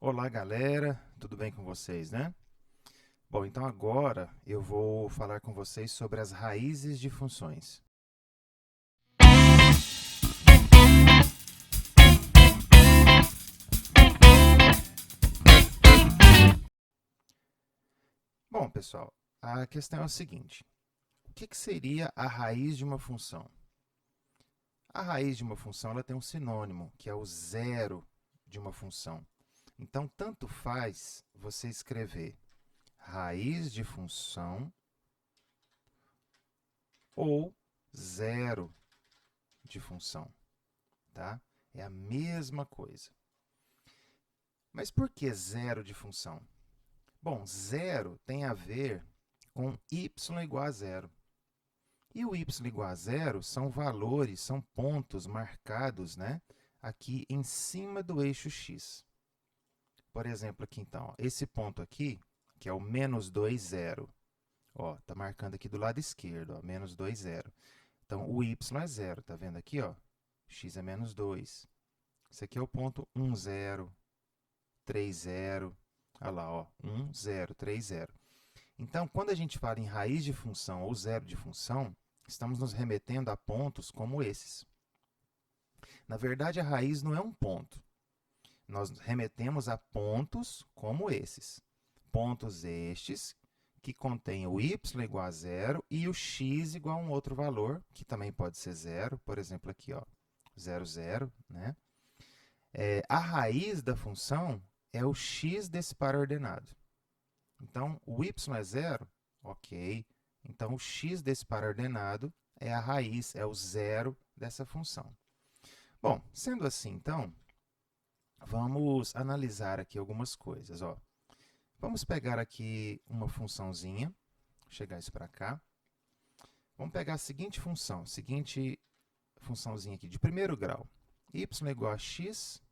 Olá, galera, tudo bem com vocês, né? Bom, então agora eu vou falar com vocês sobre as raízes de funções. Bom, pessoal, a questão é o seguinte: o que seria a raiz de uma função? A raiz de uma função ela tem um sinônimo, que é o zero de uma função. Então, tanto faz você escrever raiz de função ou zero de função, tá? É a mesma coisa. Mas por que zero de função? Bom, zero tem a ver com y igual a zero. E o y igual a zero são valores, são pontos marcados, né, aqui em cima do eixo x. Por exemplo, aqui então, ó, esse ponto aqui, que é o menos 2, 0. Está marcando aqui do lado esquerdo, ó, menos 2, 0. Então, o y é zero, tá vendo aqui? Ó, x é menos 2. Esse aqui é o ponto 1, 0, 3, 0. Olha lá, ó, 1, 0, 3, 0. Então, quando a gente fala em raiz de função ou zero de função, estamos nos remetendo a pontos como esses. Na verdade, a raiz não é um ponto. Nós remetemos a pontos como esses. Pontos estes que contêm o y igual a zero e o x igual a um outro valor, que também pode ser zero. Por exemplo, aqui, ó, 0, 0. Né? A raiz da função é o x desse par ordenado. Então, o y é zero, ok. Então, o x desse par ordenado é a raiz, é o zero dessa função. Bom, sendo assim, então, vamos analisar aqui algumas coisas. Ó. Vamos pegar aqui uma funçãozinha, vou chegar isso para cá. Vamos pegar a seguinte funçãozinha aqui, de primeiro grau. Y igual a x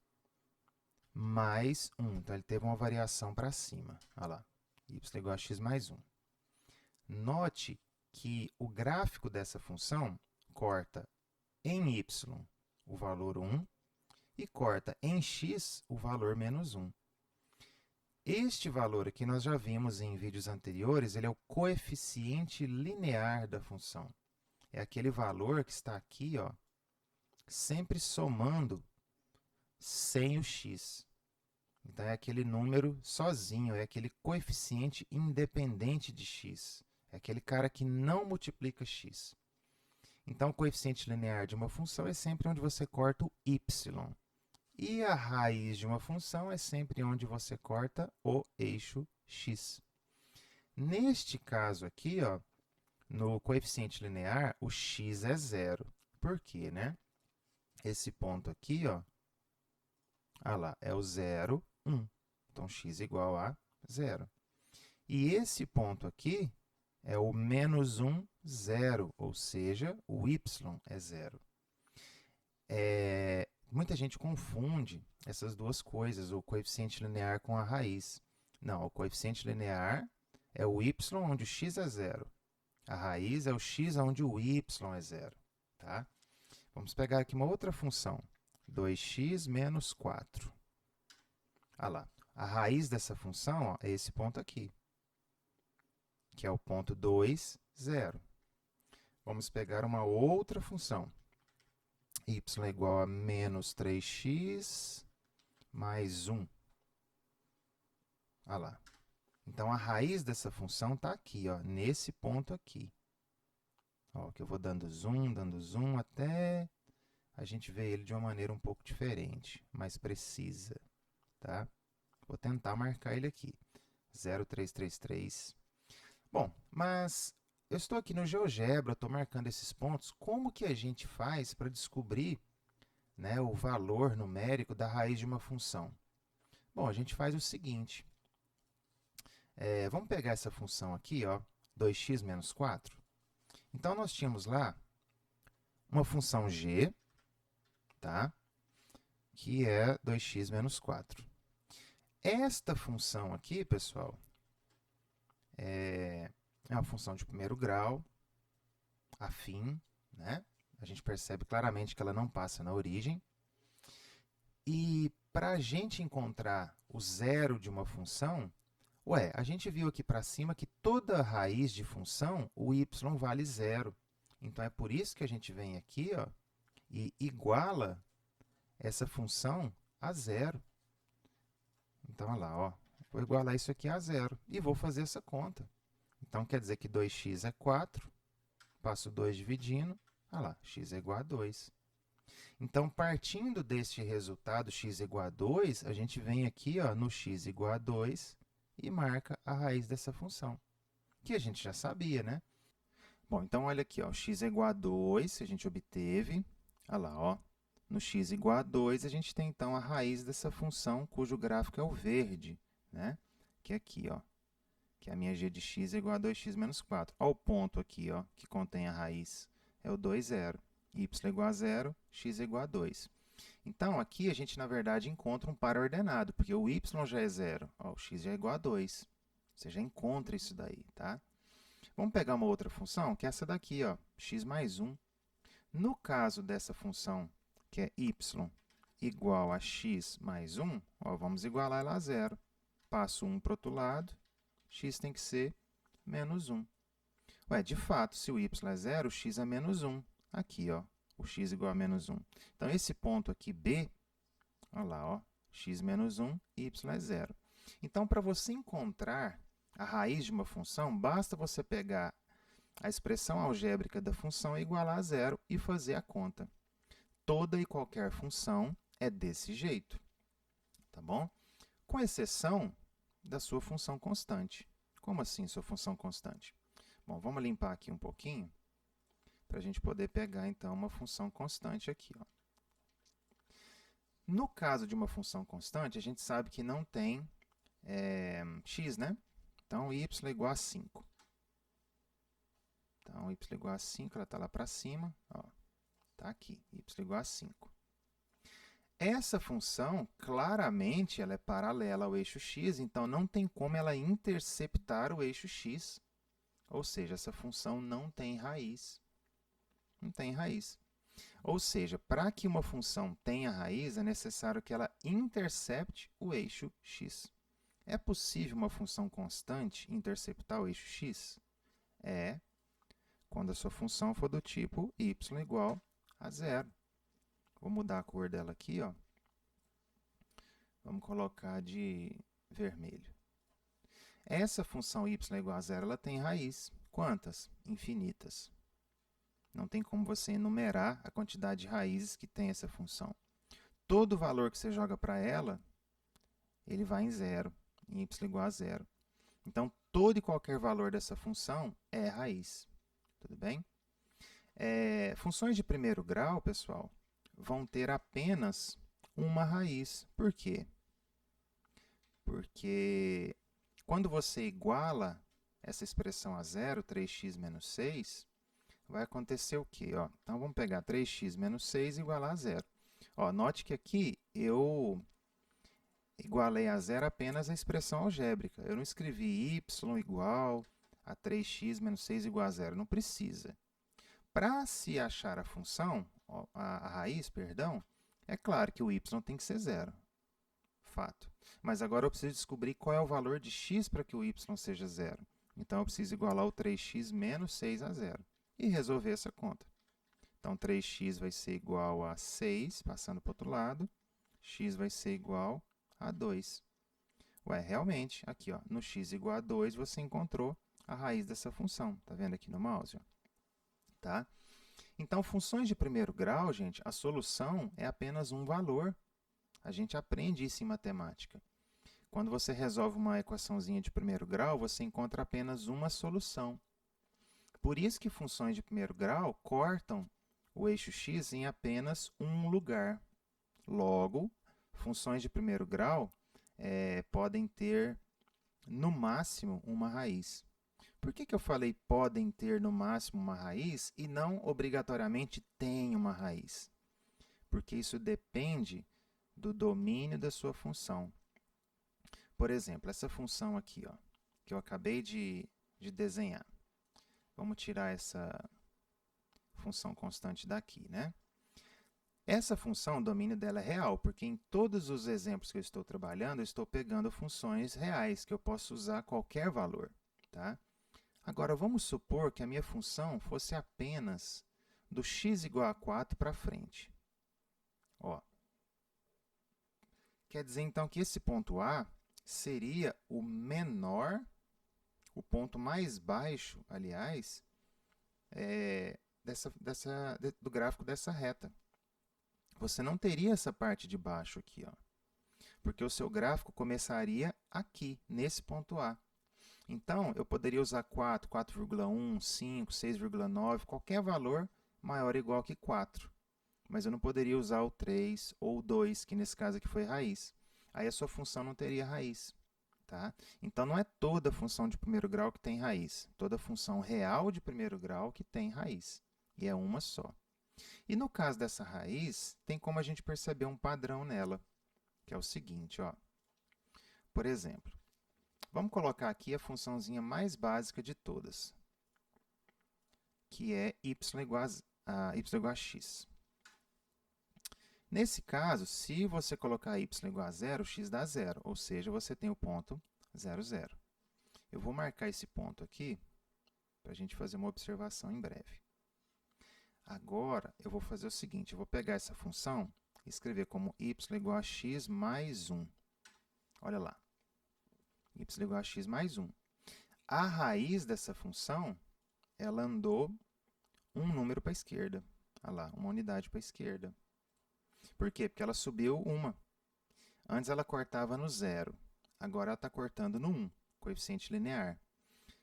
mais 1. Então, ele teve uma variação para cima. Olha lá, y igual a x mais 1. Note que o gráfico dessa função corta em y o valor 1 e corta em x o valor menos 1. Este valor aqui nós já vimos em vídeos anteriores, ele é o coeficiente linear da função. É aquele valor que está aqui, ó, sempre somando sem o x. Então, é aquele número sozinho, é aquele coeficiente independente de x. É aquele cara que não multiplica x. Então, o coeficiente linear de uma função é sempre onde você corta o y. E a raiz de uma função é sempre onde você corta o eixo x. Neste caso aqui, ó, no coeficiente linear, o x é zero. Por quê, né? Esse ponto aqui, ó, lá, é o 0, 1. Então, x igual a 0. E esse ponto aqui é o menos 1, 0, ou seja, o y é 0. Muita gente confunde essas duas coisas, o coeficiente linear com a raiz. Não, o coeficiente linear é o y onde o x é 0. A raiz é o x onde o y é 0. Tá? Vamos pegar aqui uma outra função, 2x menos 4. Olha lá, a raiz dessa função ó, é esse ponto aqui, que é o ponto 2, 0. Vamos pegar uma outra função, y é igual a menos 3x mais 1. Olha lá. Então, a raiz dessa função está aqui, ó, nesse ponto aqui. Ó, que eu vou dando zoom, até a gente ver ele de uma maneira um pouco diferente, mais precisa. Tá? Vou tentar marcar ele aqui, 0,333. Bom, mas eu estou aqui no GeoGebra, estou marcando esses pontos. Como que a gente faz para descobrir, né, o valor numérico da raiz de uma função? Bom, a gente faz o seguinte. Vamos pegar essa função aqui, ó, 2x menos 4. Então, nós tínhamos lá uma função g, tá? Que é 2x menos 4. Esta função aqui, pessoal, é uma função de primeiro grau, afim, né? A gente percebe claramente que ela não passa na origem. E para a gente encontrar o zero de uma função, ué, a gente viu aqui para cima que toda raiz de função, o y vale zero. Então, é por isso que a gente vem aqui, ó, e iguala essa função a zero. Então, olha lá, ó, vou igualar isso aqui a zero e vou fazer essa conta. Então, quer dizer que 2x é 4, passo 2 dividindo, olha lá, x é igual a 2. Então, partindo deste resultado, x igual a 2, a gente vem aqui ó, no x igual a 2 e marca a raiz dessa função, que a gente já sabia, né? Bom, então, olha aqui, ó, x é igual a 2, a gente obteve. Olha lá, ó, no x igual a 2, a gente tem, então, a raiz dessa função, cujo gráfico é o verde, né? Que é aqui, ó, que a minha g de x é igual a 2x menos 4. Olha o ponto aqui, ó, que contém a raiz, é o 2, 0. Y é igual a 0, x é igual a 2. Então, aqui a gente, na verdade, encontra um par ordenado, porque o y já é 0, ó, o x já é igual a 2. Você já encontra isso daí, tá? Vamos pegar uma outra função, que é essa daqui, ó, x mais 1. No caso dessa função, que é y igual a x mais 1, ó, vamos igualar ela a 0. Passo 1 para o outro lado, x tem que ser menos 1. Ué, de fato, se o y é 0, o x é menos 1. Aqui, ó, o x igual a menos 1. Então, esse ponto aqui, B, olha lá, ó, x menos 1, y é 0. Então, para você encontrar a raiz de uma função, basta você pegar a expressão algébrica da função e igualar a 0 e fazer a conta. Toda e qualquer função é desse jeito, tá bom? Com exceção da sua função constante. Como assim, sua função constante? Bom, vamos limpar aqui um pouquinho para a gente poder pegar, então, uma função constante aqui, ó. No caso de uma função constante, a gente sabe que não tem x, né? Então, y é igual a 5. Então, y é igual a 5, ela está lá para cima, ó, está aqui, y é igual a 5. Essa função, claramente, ela é paralela ao eixo x, então não tem como ela interceptar o eixo x. Ou seja, essa função não tem raiz. Não tem raiz. Ou seja, para que uma função tenha raiz, é necessário que ela intercepte o eixo x. É possível uma função constante interceptar o eixo x? É, quando a sua função for do tipo y igual a 0. Vou mudar a cor dela aqui, ó. Vamos colocar de vermelho. Essa função y igual a 0, ela tem raiz. Quantas? Infinitas. Não tem como você enumerar a quantidade de raízes que tem essa função. Todo valor que você joga para ela, ele vai em 0, em y igual a 0. Então, todo e qualquer valor dessa função é raiz. Tudo bem? Funções de primeiro grau, pessoal, vão ter apenas uma raiz. Por quê? Porque quando você iguala essa expressão a 0, 3x menos 6, vai acontecer o quê? Ó, então, vamos pegar 3x menos 6 e igualar a 0. Ó, note que aqui eu igualei a 0 apenas a expressão algébrica. Eu não escrevi y igual a 3x menos 6 igual a 0. Não precisa. Para se achar a função, ó, a raiz, perdão, é claro que o y tem que ser 0. Fato. Mas agora eu preciso descobrir qual é o valor de x para que o y seja 0. Então, eu preciso igualar o 3x menos 6 a 0 e resolver essa conta. Então, 3x vai ser igual a 6, passando para o outro lado. X vai ser igual a 2. Ué, realmente, aqui ó, no x igual a 2, você encontrou a raiz dessa função. Está vendo aqui no mouse? Ó? Tá? Então, funções de primeiro grau, gente, a solução é apenas um valor. A gente aprende isso em matemática. Quando você resolve uma equaçãozinha de primeiro grau, você encontra apenas uma solução. Por isso que funções de primeiro grau cortam o eixo x em apenas um lugar. Logo, funções de primeiro grau podem ter, no máximo, uma raiz. Por que eu falei podem ter, no máximo, uma raiz e não obrigatoriamente têm uma raiz? Porque isso depende do domínio da sua função. Por exemplo, essa função aqui, ó, que eu acabei de desenhar. Vamos tirar essa função constante daqui, né? Essa função, o domínio dela é real, porque em todos os exemplos que eu estou trabalhando, eu estou pegando funções reais, que eu posso usar a qualquer valor. Tá? Agora, vamos supor que a minha função fosse apenas do x igual a 4 para frente. Ó, quer dizer, então, que esse ponto A seria o menor, o ponto mais baixo, aliás, do gráfico dessa reta. Você não teria essa parte de baixo aqui, ó, porque o seu gráfico começaria aqui, nesse ponto A. Então, eu poderia usar 4, 4,1, 5, 6,9, qualquer valor maior ou igual que 4. Mas eu não poderia usar o 3 ou o 2, que nesse caso aqui foi raiz. Aí a sua função não teria raiz. Tá? Então, não é toda função de primeiro grau que tem raiz. Toda função real de primeiro grau que tem raiz. E é uma só. E no caso dessa raiz, tem como a gente perceber um padrão nela, que é o seguinte. Ó. Por exemplo, vamos colocar aqui a funçãozinha mais básica de todas, que é y igual a x. Nesse caso, se você colocar y igual a zero, x dá zero, ou seja, você tem o ponto 0, 0. Eu vou marcar esse ponto aqui para a gente fazer uma observação em breve. Agora, eu vou fazer o seguinte, eu vou pegar essa função e escrever como y igual a x mais 1. Olha lá, y igual a x mais 1. A raiz dessa função, ela andou um número para a esquerda. Olha lá, uma unidade para a esquerda. Por quê? Porque ela subiu uma. Antes ela cortava no 0. Agora ela está cortando no 1, coeficiente linear.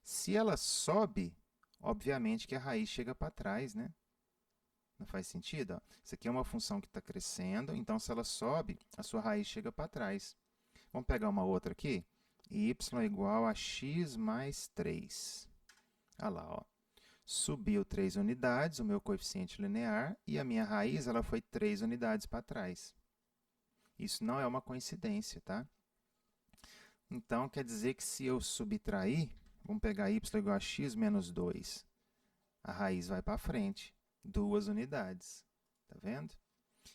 Se ela sobe, obviamente que a raiz chega para trás, né? Não faz sentido? Ó. Isso aqui é uma função que está crescendo, então se ela sobe, a sua raiz chega para trás. Vamos pegar uma outra aqui? Y igual a x mais 3. Olha lá, ó. Subiu 3 unidades, o meu coeficiente linear, e a minha raiz ela foi 3 unidades para trás. Isso não é uma coincidência, tá? Então, quer dizer que se eu subtrair, vamos pegar y igual a x menos 2. A raiz vai para frente, 2 unidades. Tá vendo?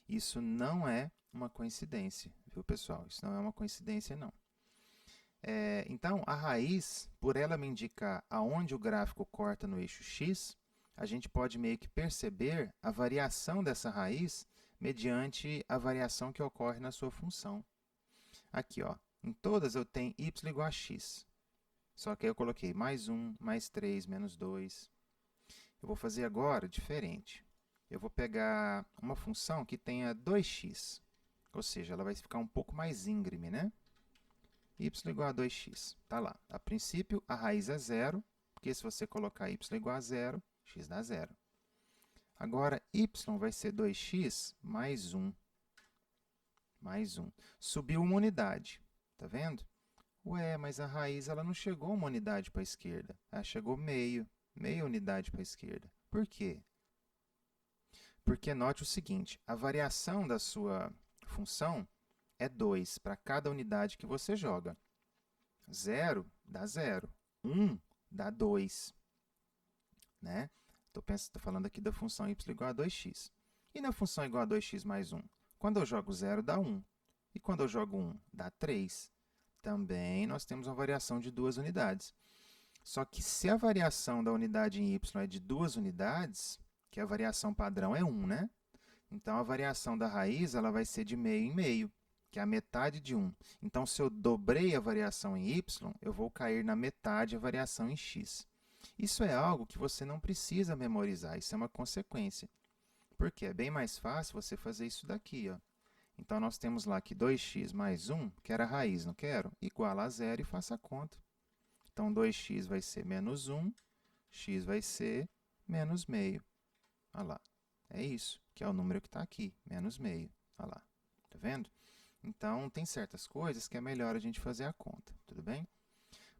Isso não é uma coincidência, viu, pessoal? Isso não é uma coincidência, não. Então, a raiz, por ela me indicar aonde o gráfico corta no eixo x, a gente pode meio que perceber a variação dessa raiz mediante a variação que ocorre na sua função. Aqui, ó, em todas eu tenho y igual a x. Só que aí eu coloquei mais 1, mais 3, menos 2. Eu vou fazer agora diferente. Eu vou pegar uma função que tenha 2x, ou seja, ela vai ficar um pouco mais íngreme, né? Y igual a 2x. Está lá. A princípio, a raiz é zero, porque se você colocar y igual a zero, x dá zero. Agora, y vai ser 2x mais 1. Mais 1. Subiu uma unidade. Está vendo? Ué, mas a raiz ela não chegou uma unidade para a esquerda. Ela chegou meia unidade para a esquerda. Por quê? Porque note o seguinte, a variação da sua função é 2 para cada unidade que você joga. 0 dá 0. 1 dá 2. Né? Estou falando aqui da função y igual a 2x. E na função igual a 2x mais 1? Quando eu jogo 0, dá 1. E quando eu jogo 1, dá 3. Também nós temos uma variação de 2 unidades. Só que se a variação da unidade em y é de 2 unidades, que a variação padrão é 1, né? Então, a variação da raiz ela vai ser de meio em meio, que é a metade de 1. Então, se eu dobrei a variação em y, eu vou cair na metade a variação em x. Isso é algo que você não precisa memorizar, isso é uma consequência. Porque é bem mais fácil você fazer isso daqui. Ó. Então, nós temos lá que 2x mais 1, que era a raiz, não quero? Igual a zero e faça a conta. Então, 2x vai ser menos 1, x vai ser menos meio. Olha lá. É isso, que é o número que está aqui, menos meio. Olha lá. Tá vendo? Então, tem certas coisas que é melhor a gente fazer a conta. Tudo bem?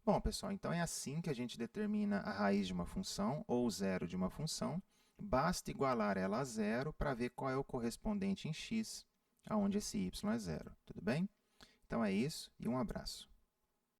Bom, pessoal, então é assim que a gente determina a raiz de uma função ou o zero de uma função. Basta igualar ela a zero para ver qual é o correspondente em x, onde esse y é zero. Tudo bem? Então, é isso e um abraço.